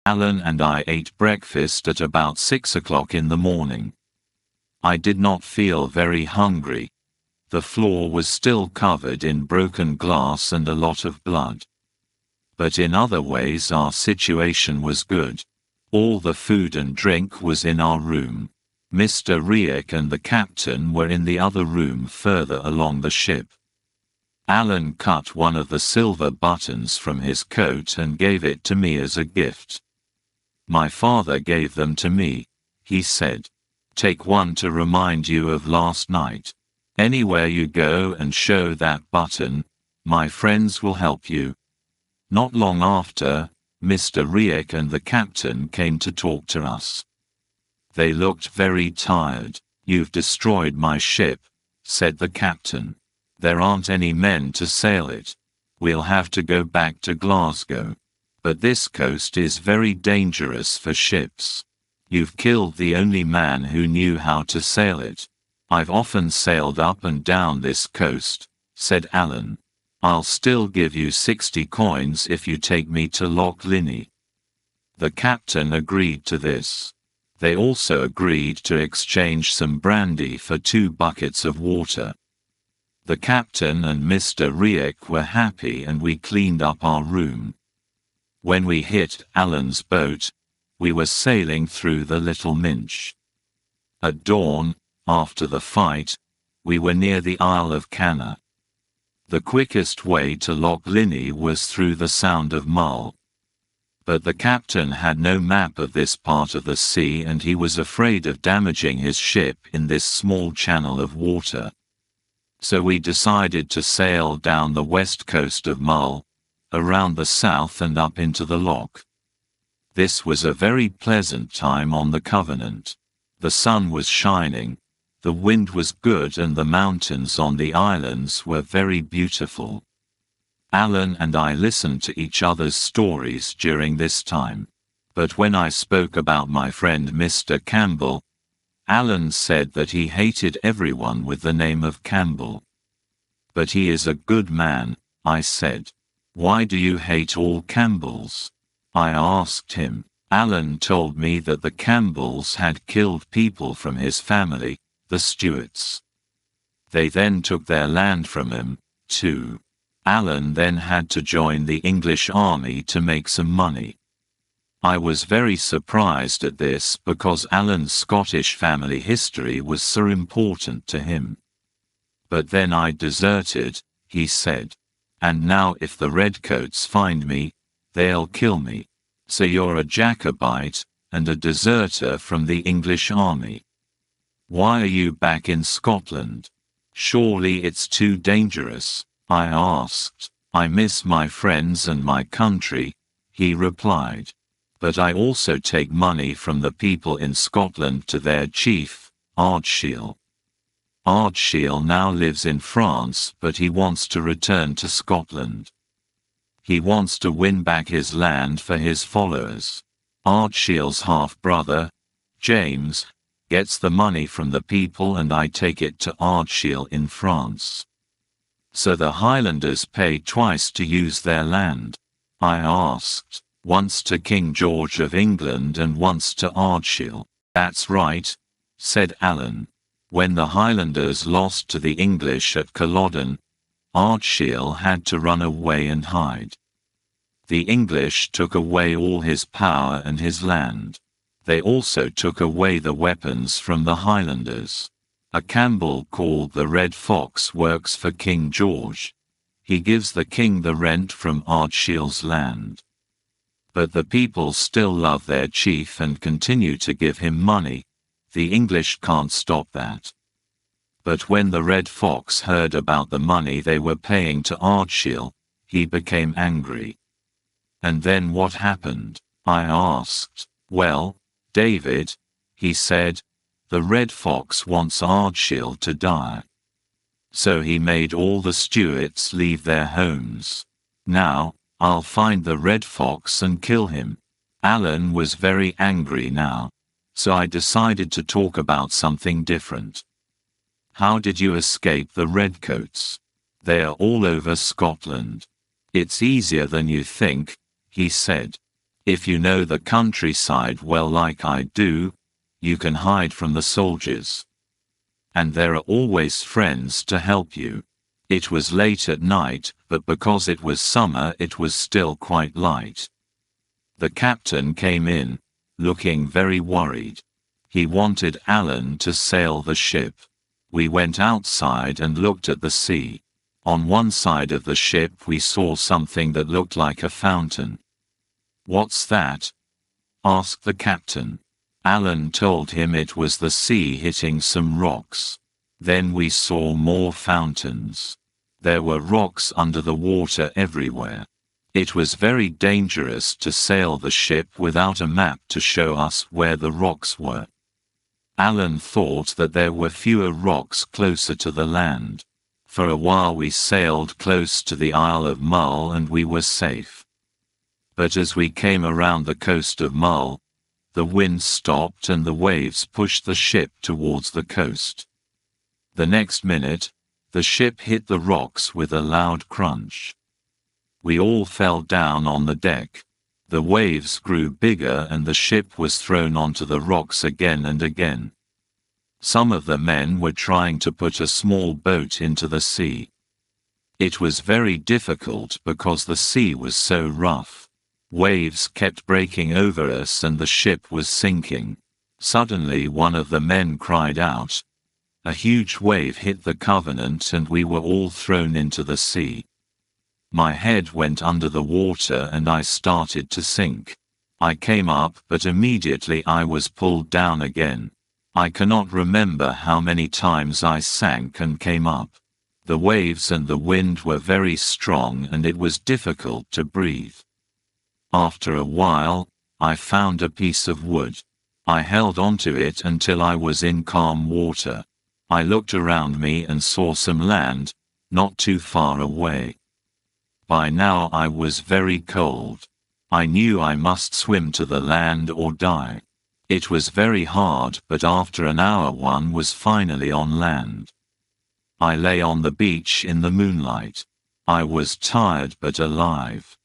Alan and I ate breakfast at about 6 o'clock in the morning. I did not feel very hungry. The floor was still covered in broken glass and a lot of blood. But in other ways our situation was good. All the food and drink was in our room. Mr. Riek and the captain were in the other room further along the ship. Alan cut one of the silver buttons from his coat and gave it to me as a gift. My father gave them to me. He said, "Take one to remind you of last night. Anywhere you go and show that button, my friends will help you." Not long after, Mr. Riek and the captain came to talk to us. They looked very tired. "You've destroyed my ship," said the captain. "There aren't any men to sail it. We'll have to go back to Glasgow. But this coast is very dangerous for ships. You've killed the only man who knew how to sail it. I've often sailed up and down this coast," said Alan. "I'll still give you 60 coins if you take me to Loch Linnhe." The captain agreed to this. They also agreed to exchange some brandy for 2 buckets of water. The captain and Mr. Riek were happy and we cleaned up our room. When we hit Alan's boat, we were sailing through the Little Minch. At dawn, after the fight, we were near the Isle of Canna. The quickest way to Loch Linnhe was through the Sound of Mull. But the captain had no map of this part of the sea and he was afraid of damaging his ship in this small channel of water. So we decided to sail down the west coast of Mull, around the south and up into the loch. This was a very pleasant time on the Covenant. The sun was shining, the wind was good and the mountains on the islands were very beautiful. Alan and I listened to each other's stories during this time. But when I spoke about my friend Mr. Campbell, Alan said that he hated everyone with the name of Campbell. "But he is a good man," I said. "Why do you hate all Campbells?" I asked him. Alan told me that the Campbells had killed people from his family, the Stuarts. They then took their land from him, too. Alan then had to join the English army to make some money. I was very surprised at this because Alan's Scottish family history was so important to him. "But then I deserted," he said. "And now if the Redcoats find me, they'll kill me. So you're a Jacobite, and a deserter from the English army. Why are you back in Scotland? Surely it's too dangerous," I asked. "I miss my friends and my country," he replied. "But I also take money from the people in Scotland to their chief, Ardshiel. Ardshiel now lives in France but he wants to return to Scotland. He wants to win back his land for his followers. Ardshiel's half-brother, James, gets the money from the people and I take it to Ardshiel in France. So the Highlanders pay twice to use their land?" I asked. "Once to King George of England and once to Ardshiel." "That's right," said Alan. "When the Highlanders lost to the English at Culloden, Ardshiel had to run away and hide. The English took away all his power and his land. They also took away the weapons from the Highlanders. A Campbell called the Red Fox works for King George. He gives the king the rent from Ardshiel's land. But the people still love their chief and continue to give him money. The English can't stop that. But when the Red Fox heard about the money they were paying to Ardshiel, he became angry." "And then what happened?" I asked. "Well, David," he said, "the Red Fox wants Ardshiel to die. So he made all the Stuarts leave their homes. Now, I'll find the Red Fox and kill him." Alan was very angry now. So I decided to talk about something different. "How did you escape the Redcoats? They are all over Scotland. It's easier than you think," he said. If you know the countryside well like I do, you can hide from the soldiers. And there are always friends to help you. It was late at night, but because it was summer it was still quite light. The captain came in, looking very worried. He wanted Alan to sail the ship. We went outside and looked at the sea. On one side of the ship we saw something that looked like a fountain. "What's that?" asked the captain. Alan told him it was the sea hitting some rocks. Then we saw more fountains. There were rocks under the water everywhere. It was very dangerous to sail the ship without a map to show us where the rocks were. Alan thought that there were fewer rocks closer to the land. For a while we sailed close to the Isle of Mull and we were safe. But as we came around the coast of Mull, the wind stopped and the waves pushed the ship towards the coast. The next minute, the ship hit the rocks with a loud crunch. We all fell down on the deck. The waves grew bigger and the ship was thrown onto the rocks again and again. Some of the men were trying to put a small boat into the sea. It was very difficult because the sea was so rough. Waves kept breaking over us and the ship was sinking. Suddenly one of the men cried out. A huge wave hit the Covenant and we were all thrown into the sea. My head went under the water and I started to sink. I came up but immediately I was pulled down again. I cannot remember how many times I sank and came up. The waves and the wind were very strong and it was difficult to breathe. After a while, I found a piece of wood. I held onto it until I was in calm water. I looked around me and saw some land, not too far away. By now I was very cold. I knew I must swim to the land or die. It was very hard, but after an hour one was finally on land. I lay on the beach in the moonlight. I was tired but alive.